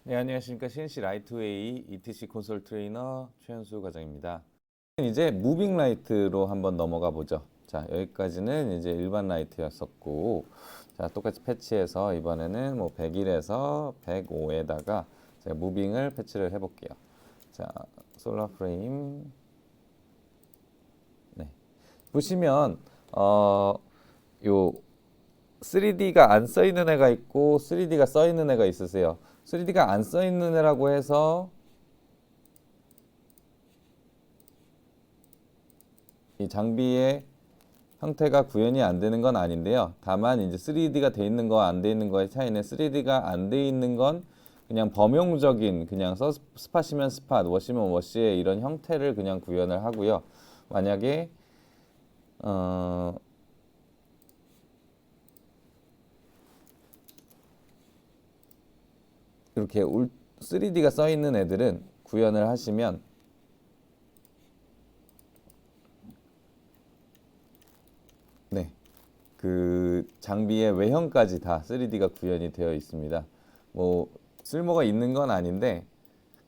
네, 안녕하십니까. CNC 라이트웨이 ETC 콘솔 트레이너 최현수 과장입니다. 이제 무빙 라이트로 한번 넘어가 보죠. 자, 여기까지는 이제 일반 라이트였었고, 자, 똑같이 패치해서 이번에는 뭐 101에서 105에다가 제가 무빙을 패치를 해볼게요. 자, 솔라 프레임. 네. 보시면, 요 3D가 안 써 있는 애가 있고 3D가 써 있는 애가 있으세요. 3D가 안 써 있는 애라고 해서 이 장비의 형태가 구현이 안 되는 건 아닌데요. 다만 이제 3D가 돼 있는 거와 안 돼 있는 거의 차이는 3D가 안 돼 있는 건 그냥 범용적인 그냥 스팟이면 스팟, 워시면 워시의 이런 형태를 그냥 구현을 하고요. 만약에 이렇게 3D가 써 있는 애들은 구현을 하시면 네, 그 장비의 외형까지 다 3D가 구현이 되어 있습니다. 뭐 쓸모가 있는 건 아닌데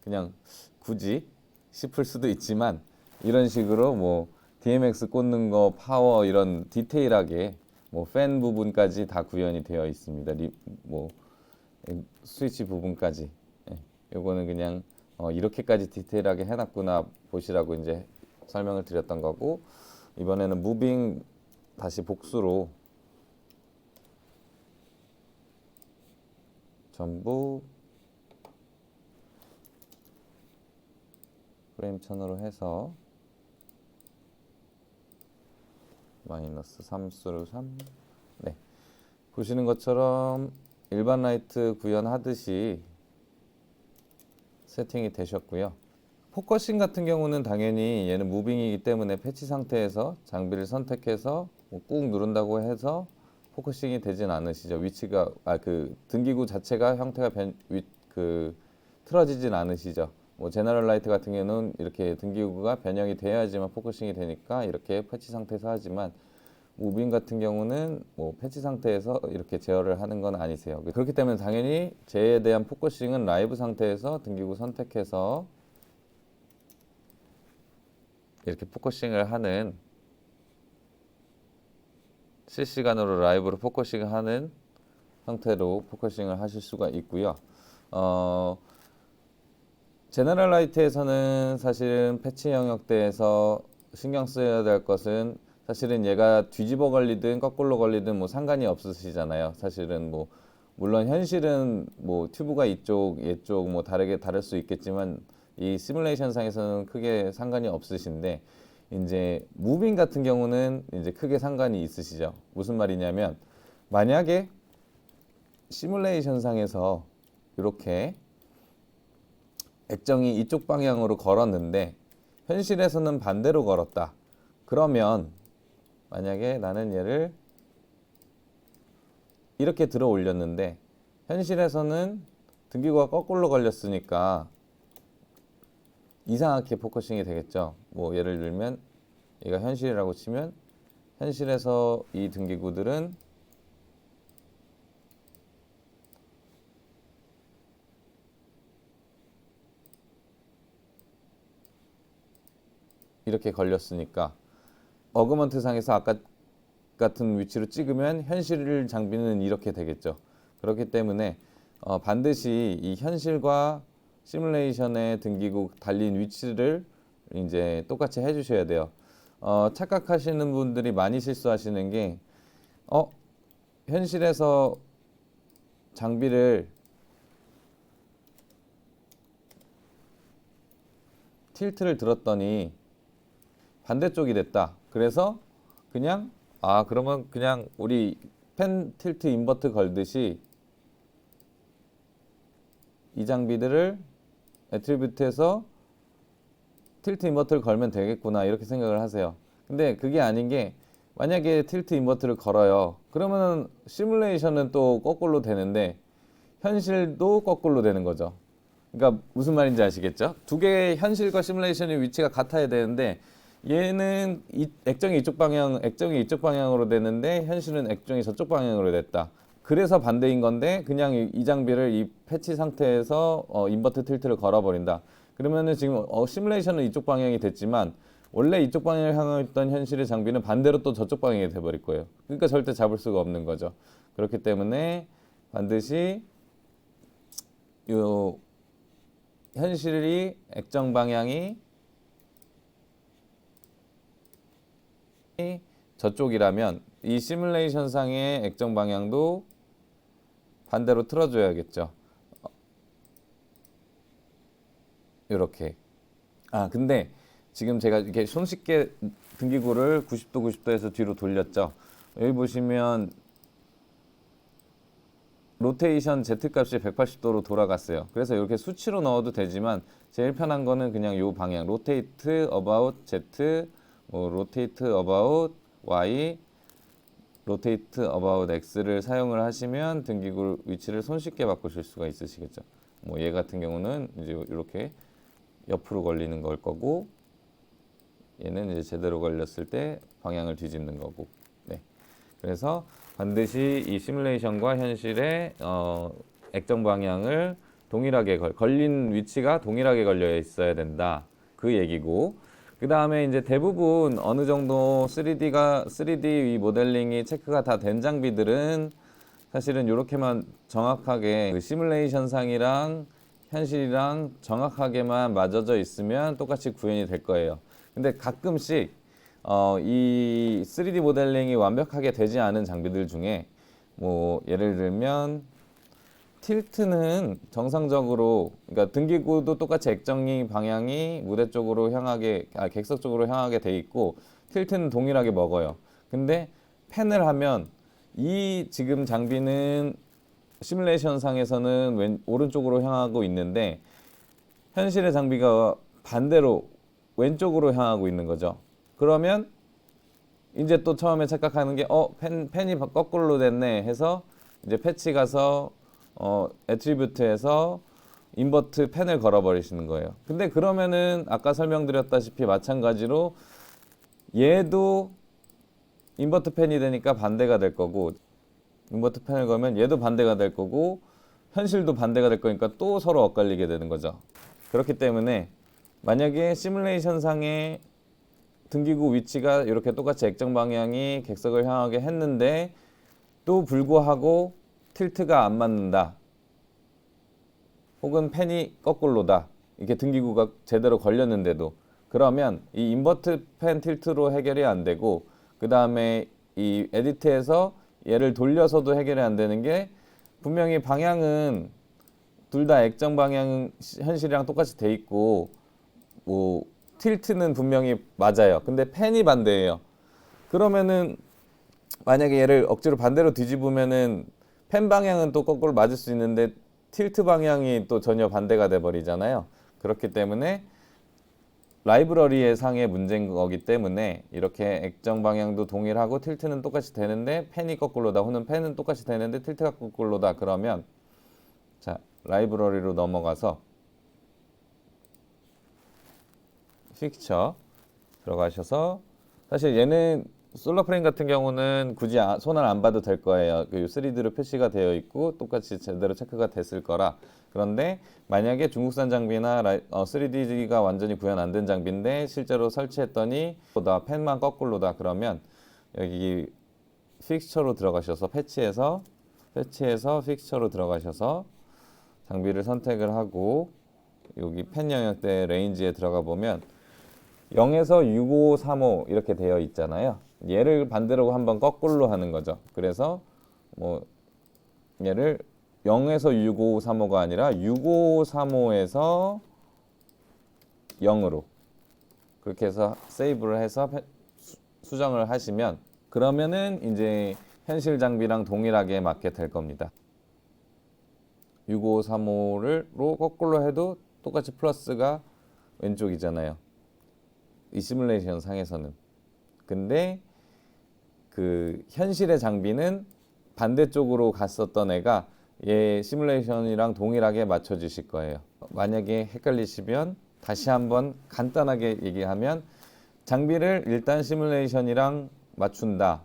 그냥 굳이 싶을 수도 있지만 이런 식으로 뭐 DMX 꽂는 거, 파워 이런 디테일하게 뭐 팬 부분까지 다 구현이 되어 있습니다. 뭐 스위치 부분까지. 예, 요거는 그냥 이렇게까지 디테일하게 해놨구나 보시라고 이제 설명을 드렸던 거고, 이번에는 무빙 다시 복수로 전부 프레임 천으로 해서 마이너스 3수로 3. 네, 보시는 것처럼 일반 라이트 구현하듯이 세팅이 되셨고요. 포커싱 같은 경우는 당연히 얘는 무빙이기 때문에 패치 상태에서 장비를 선택해서 꾹 누른다고 해서 포커싱이 되진 않으시죠. 위치가 그 등기구 자체가 형태가 틀어지진 않으시죠. 뭐 제너럴 라이트 같은 경우는 이렇게 등기구가 변형이 돼야지만 포커싱이 되니까 이렇게 패치 상태에서 하지만 무빙 같은 경우는 뭐 패치 상태에서 이렇게 제어를 하는 건 아니세요. 그렇기 때문에 당연히 쟤에 대한 포커싱은 라이브 상태에서 등기구 선택해서 이렇게 포커싱을 하는, 실시간으로 라이브로 포커싱을 하는 형태로 포커싱을 하실 수가 있고요. 제너럴 라이트에서는 사실은 패치 영역대에서 신경 써야 될 것은 사실은 얘가 뒤집어 걸리든 거꾸로 걸리든 뭐 상관이 없으시잖아요. 사실은 뭐 물론 현실은 뭐 튜브가 이쪽 얘쪽 뭐 다를 수 있겠지만 이 시뮬레이션 상에서는 크게 상관이 없으신데, 이제 무빙 같은 경우는 이제 크게 상관이 있으시죠. 무슨 말이냐면 만약에 시뮬레이션 상에서 이렇게 액정이 이쪽 방향으로 걸었는데 현실에서는 반대로 걸었다. 그러면 만약에 나는 얘를 이렇게 들어 올렸는데 현실에서는 등기구가 거꾸로 걸렸으니까 이상하게 포커싱이 되겠죠. 뭐 예를 들면 얘가 현실이라고 치면 현실에서 이 등기구들은 이렇게 걸렸으니까 어그먼트 상에서 아까 같은 위치로 찍으면 현실 장비는 이렇게 되겠죠. 그렇기 때문에 반드시 이 현실과 시뮬레이션의 등기구 달린 위치를 이제 똑같이 해주셔야 돼요. 착각하시는 분들이 많이 실수하시는 게 현실에서 장비를 틸트를 들었더니 반대쪽이 됐다. 그래서 그냥 그러면 그냥 우리 펜 틸트 인버트 걸듯이 이 장비들을 애트리뷰트에서 틸트 인버트를 걸면 되겠구나 이렇게 생각을 하세요. 근데 그게 아닌 게, 만약에 틸트 인버트를 걸어요. 그러면은 시뮬레이션은 또 거꾸로 되는데 현실도 거꾸로 되는 거죠. 그러니까 무슨 말인지 아시겠죠? 두 개의 현실과 시뮬레이션의 위치가 같아야 되는데 얘는 액정이 이쪽 방향으로 되는데 현실은 액정이 저쪽 방향으로 됐다. 그래서 반대인 건데 그냥 이 장비를 이 패치 상태에서 인버트 틸트를 걸어버린다. 그러면은 지금 시뮬레이션은 이쪽 방향이 됐지만 원래 이쪽 방향을 향하고 있던 현실의 장비는 반대로 또 저쪽 방향이 돼버릴 거예요. 그러니까 절대 잡을 수가 없는 거죠. 그렇기 때문에 반드시 요 현실이 액정 방향이 저쪽이라면 이 시뮬레이션 상의 액정 방향도 반대로 틀어줘야겠죠. 이렇게. 근데 지금 제가 이렇게 손쉽게 등기구를 90도 90도에서 뒤로 돌렸죠. 여기 보시면 로테이션 Z 값이 180도로 돌아갔어요. 그래서 이렇게 수치로 넣어도 되지만 제일 편한 거는 그냥 이 방향 로테이트 어바웃 Z, 로테이트 어바웃 Y, 로테이트 어바웃 X를 사용을 하시면 등기구 위치를 손쉽게 바꾸실 수가 있으시겠죠. 얘 같은 경우는 이제 이렇게 옆으로 걸리는 걸 거고, 얘는 이제 제대로 걸렸을 때 방향을 뒤집는 거고. 네. 그래서 반드시 이 시뮬레이션과 현실의 액정 방향을 동일하게 걸린 위치가 동일하게 걸려 있어야 된다. 그 얘기고. 그 다음에 이제 대부분 어느 정도 3D 모델링이 체크가 다 된 장비들은 사실은 이렇게만 정확하게 그 시뮬레이션 상이랑 현실이랑 정확하게만 맞아져 있으면 똑같이 구현이 될 거예요. 근데 가끔씩 이 3D 모델링이 완벽하게 되지 않은 장비들 중에 예를 들면 틸트는 정상적으로, 그러니까 등기구도 똑같이 액정이 방향이 무대 쪽으로 향하게, 객석 쪽으로 향하게 돼 있고 틸트는 동일하게 먹어요. 근데 펜을 하면 이 지금 장비는 시뮬레이션 상에서는 오른쪽으로 향하고 있는데 현실의 장비가 반대로 왼쪽으로 향하고 있는 거죠. 그러면 이제 또 처음에 착각하는 게 펜이 거꾸로 됐네 해서 이제 패치 가서 애트리뷰트에서 인버트 펜을 걸어버리시는 거예요. 근데 그러면은 아까 설명드렸다시피 마찬가지로 얘도 인버트 펜이 되니까 반대가 될 거고, 인버트 펜을 걸면 얘도 반대가 될 거고, 현실도 반대가 될 거니까 또 서로 엇갈리게 되는 거죠. 그렇기 때문에 만약에 시뮬레이션 상의 등기구 위치가 이렇게 똑같이 액정 방향이 객석을 향하게 했는데 또 불구하고 틸트가 안 맞는다, 혹은 펜이 거꾸로다, 이렇게 등기구가 제대로 걸렸는데도, 그러면 이 인버트 펜 틸트로 해결이 안 되고 그 다음에 이 에디트에서 얘를 돌려서도 해결이 안 되는 게, 분명히 방향은 둘 다 액정 방향 현실이랑 똑같이 돼 있고 틸트는 분명히 맞아요. 근데 펜이 반대예요. 그러면은 만약에 얘를 억지로 반대로 뒤집으면은 펜 방향은 또 거꾸로 맞을 수 있는데 틸트 방향이 또 전혀 반대가 돼 버리잖아요. 그렇기 때문에 라이브러리의 상의 문제인 거기 때문에 이렇게 액정 방향도 동일하고 틸트는 똑같이 되는데 펜이 거꾸로다, 혹은 펜은 똑같이 되는데 틸트가 거꾸로다, 그러면 자, 라이브러리로 넘어가서 픽처 들어가셔서, 사실 얘는 솔라 프레임 같은 경우는 굳이 손을 안 봐도 될 거예요. 그 3D로 표시가 되어 있고 똑같이 제대로 체크가 됐을 거라. 그런데 만약에 중국산 장비나 3D가 완전히 구현 안 된 장비인데 실제로 설치했더니 펜만 거꾸로다, 그러면 여기 픽처로 들어가셔서 패치에서 픽처로 들어가셔서 장비를 선택을 하고 여기 펜 영역대 레인지에 들어가 보면 0에서 6535 이렇게 되어 있잖아요. 얘를 반대로 한번 거꾸로 하는 거죠. 그래서 얘를 0에서 6535가 아니라 6535에서 0으로 그렇게 해서 세이브를 해서 수정을 하시면, 그러면은 이제 현실 장비랑 동일하게 맞게 될 겁니다. 6535로 거꾸로 해도 똑같이 플러스가 왼쪽이잖아요, 이 시뮬레이션 상에서는. 근데 그 현실의 장비는 반대쪽으로 갔었던 애가 얘 시뮬레이션이랑 동일하게 맞춰주실 거예요. 만약에 헷갈리시면 다시 한번 간단하게 얘기하면, 장비를 일단 시뮬레이션이랑 맞춘다.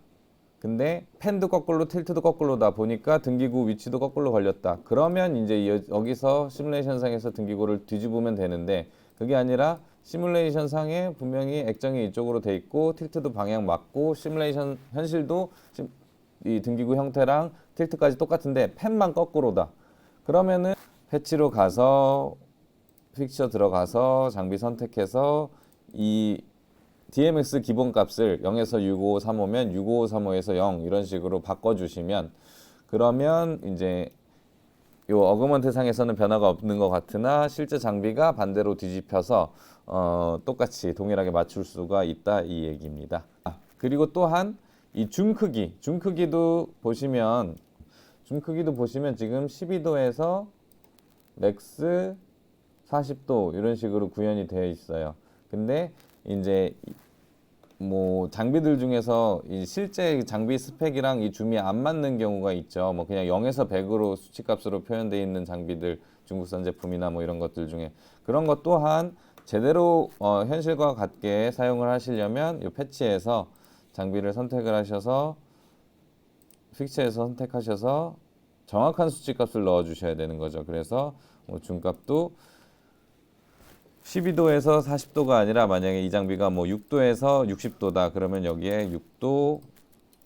근데 펜도 거꾸로 틸트도 거꾸로다 보니까 등기구 위치도 거꾸로 걸렸다. 그러면 이제 여기서 시뮬레이션 상에서 등기구를 뒤집으면 되는데 그게 아니라 시뮬레이션 상에 분명히 액정이 이쪽으로 돼 있고 틸트도 방향 맞고 시뮬레이션 현실도 이 등기구 형태랑 틸트까지 똑같은데 펜만 거꾸로다. 그러면은 패치로 가서 픽처 들어가서 장비 선택해서 이 DMX 기본값을 0에서 65535면 65535에서 0 이런 식으로 바꿔주시면 그러면 이제 요 어그먼트 상에서는 변화가 없는 것 같으나 실제 장비가 반대로 뒤집혀서 똑같이 동일하게 맞출 수가 있다 이 얘기입니다. 그리고 또한 이 줌 크기도 보시면 지금 12도에서 맥스 40도 이런 식으로 구현이 되어 있어요. 근데 이제 뭐 장비들 중에서 이 실제 장비 스펙이랑 이 줌이 안 맞는 경우가 있죠. 뭐 그냥 0에서 100으로 수치값으로 표현되어 있는 장비들 중국산 제품이나 뭐 이런 것들 중에 그런 것 또한 제대로 현실과 같게 사용을 하시려면 이 패치에서 장비를 선택을 하셔서 픽처에서 선택하셔서 정확한 수치값을 넣어 주셔야 되는 거죠. 그래서 뭐 줌값도 12도에서 40도가 아니라 만약에 이 장비가 뭐 6도에서 60도다 그러면 여기에 6도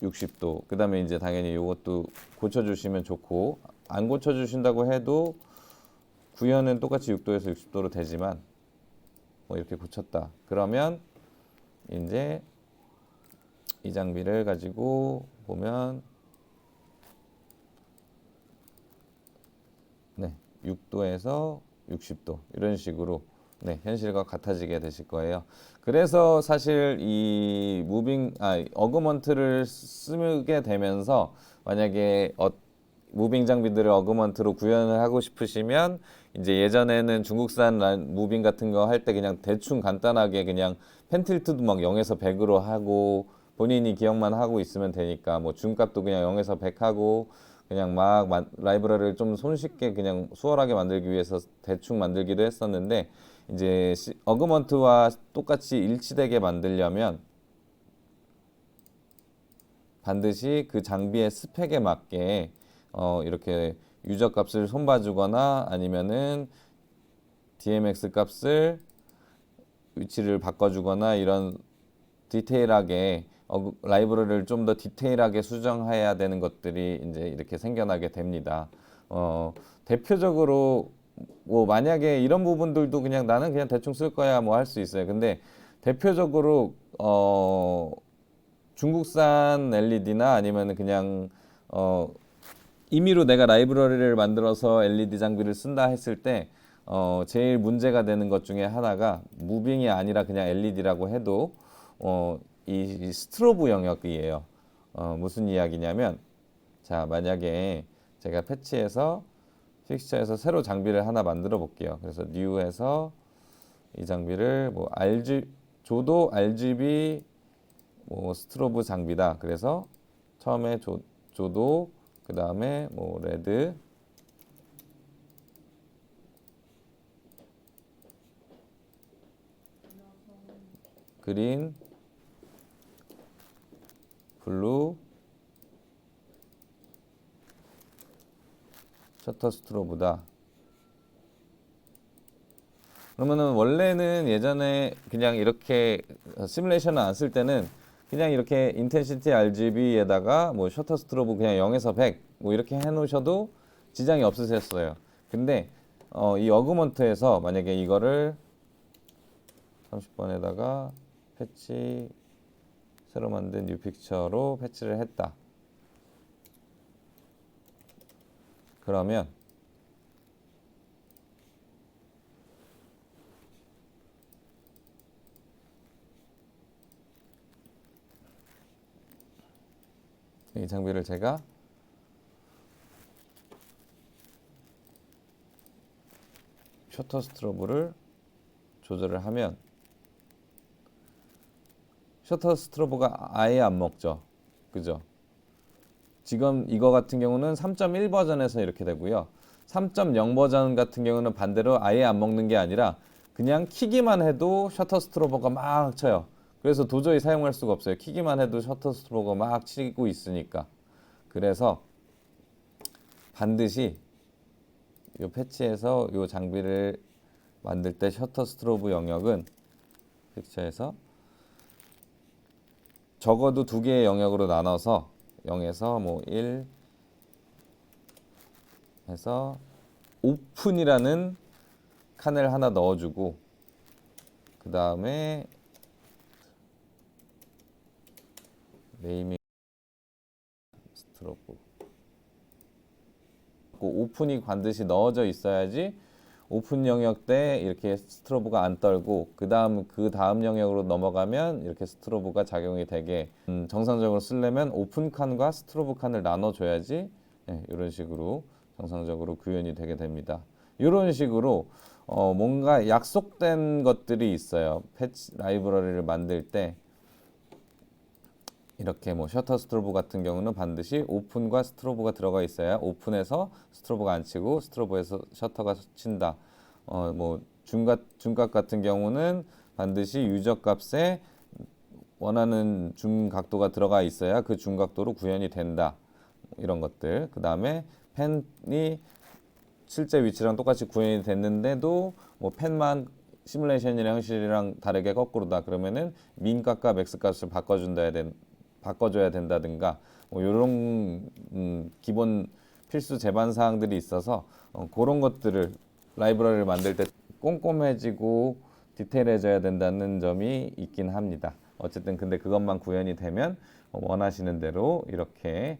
60도 그 다음에 이제 당연히 이것도 고쳐주시면 좋고 안 고쳐주신다고 해도 구현은 똑같이 6도에서 60도로 되지만 뭐 이렇게 고쳤다 그러면 이제 이 장비를 가지고 보면 네 6도에서 60도 이런 식으로 네, 현실과 같아지게 되실 거예요. 그래서 사실 이 어그먼트를 쓰게 되면서 만약에 무빙 장비들을 어그먼트로 구현을 하고 싶으시면 이제 예전에는 중국산 무빙 같은 거 할 때 그냥 대충 간단하게 그냥 펜틸트도 막 0에서 100으로 하고 본인이 기억만 하고 있으면 되니까 뭐 줌값도 그냥 0에서 100 하고 그냥 막 라이브러리를 좀 손쉽게 그냥 수월하게 만들기 위해서 대충 만들기도 했었는데 이제 어그먼트와 똑같이 일치되게 만들려면 반드시 그 장비의 스펙에 맞게 이렇게 유저 값을 손봐주거나 아니면은 DMX 값을 위치를 바꿔주거나 이런 디테일하게 라이브러리를 좀 더 디테일하게 수정해야 되는 것들이 이제 이렇게 생겨나게 됩니다. 대표적으로 뭐 만약에 이런 부분들도 그냥 나는 그냥 대충 쓸 거야 뭐 할 수 있어요. 근데 대표적으로 중국산 LED나 아니면 그냥 임의로 내가 라이브러리를 만들어서 LED 장비를 쓴다 했을 때 제일 문제가 되는 것 중에 하나가 무빙이 아니라 그냥 LED라고 해도 이 스트로브 영역이에요. 무슨 이야기냐면 자 만약에 제가 패치에서 픽처에서 새로 장비를 하나 만들어 볼게요. 그래서 뉴에서 이 장비를 뭐 조도 RGB 뭐 스트로브 장비다. 그래서 처음에 조도 그 다음에 뭐 레드 그린 블루 셔터 스트로브다. 그러면은 원래는 예전에 그냥 이렇게 시뮬레이션을 안 쓸 때는 그냥 이렇게 인텐시티 RGB에다가 뭐 셔터 스트로브 그냥 0에서 100 뭐 이렇게 해 놓으셔도 지장이 없으셨어요. 근데 이 어그먼트에서 만약에 이거를 30번에다가 패치 새로 만든 뉴 픽처로 패치를 했다. 그러면 이 장비를 제가 셔터 스트로브를 조절을 하면 셔터 스트로브가 아예 안 먹죠. 그죠? 지금 이거 같은 경우는 3.1 버전에서 이렇게 되고요. 3.0 버전 같은 경우는 반대로 아예 안 먹는 게 아니라 그냥 키기만 해도 셔터 스트로브가 막 쳐요. 그래서 도저히 사용할 수가 없어요. 키기만 해도 셔터 스트로브가 막 치고 있으니까. 그래서 반드시 이 패치에서 이 장비를 만들 때 셔터 스트로브 영역은 픽처에서 적어도 두 개의 영역으로 나눠서 0에서 뭐 1 해서 오픈이라는 칸을 하나 넣어주고 그 다음에 네이밍 스트로브 오픈이 반드시 넣어져 있어야지 오픈 영역 때 이렇게 스트로브가 안 떨고 그 다음 영역으로 넘어가면 이렇게 스트로브가 작용이 되게 정상적으로 쓰려면 오픈 칸과 스트로브 칸을 나눠줘야지 이런 식으로 정상적으로 구현이 되게 됩니다. 이런 식으로 뭔가 약속된 것들이 있어요. 패치 라이브러리를 만들 때 이렇게 뭐 셔터 스트로브 같은 경우는 반드시 오픈과 스트로브가 들어가 있어야 오픈에서 스트로브가 안 치고 스트로브에서 셔터가 친다. 뭐 중각 같은 경우는 반드시 유저 값에 원하는 줌 각도가 들어가 있어야 그 줌 각도로 구현이 된다. 이런 것들. 그 다음에 펜이 실제 위치랑 똑같이 구현이 됐는데도 뭐 펜만 시뮬레이션이랑 현실이랑 다르게 거꾸로다. 그러면은 민 값과 맥스 값을 바꿔줘야 된다든가 뭐 이런 기본 필수 제반 사항들이 있어서 그런 것들을 라이브러리를 만들 때 꼼꼼해지고 디테일해져야 된다는 점이 있긴 합니다. 어쨌든 근데 그것만 구현이 되면 원하시는 대로 이렇게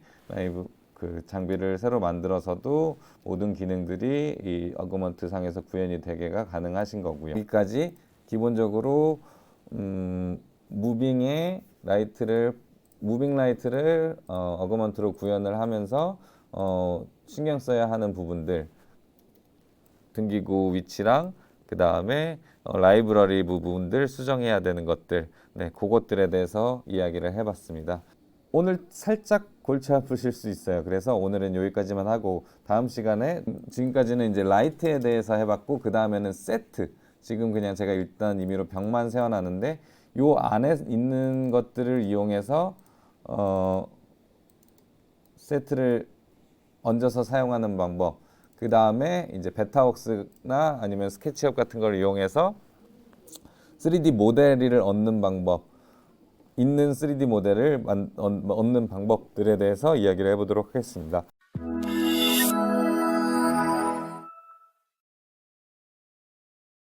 그 장비를 새로 만들어서도 모든 기능들이 이 어그먼트 상에서 구현이 되게가 가능하신 거고요. 여기까지 기본적으로 무빙 라이트를 어그먼트로 구현을 하면서 신경 써야 하는 부분들 등기구 위치랑 그 다음에 라이브러리 부분들 수정해야 되는 것들 그것들에 대해서 이야기를 해봤습니다. 오늘 살짝 골치 아프실 수 있어요. 그래서 오늘은 여기까지만 하고 다음 시간에 지금까지는 이제 라이트에 대해서 해봤고 그 다음에는 세트 지금 그냥 제가 일단 임의로 벽만 세워놨는데 요 안에 있는 것들을 이용해서 세트를 얹어서 사용하는 방법 그 다음에 이제 베타웍스나 아니면 스케치업 같은 걸 이용해서 3D 모델을 얻는 방법 있는 3D 모델을 얻는 방법들에 대해서 이야기를 해보도록 하겠습니다.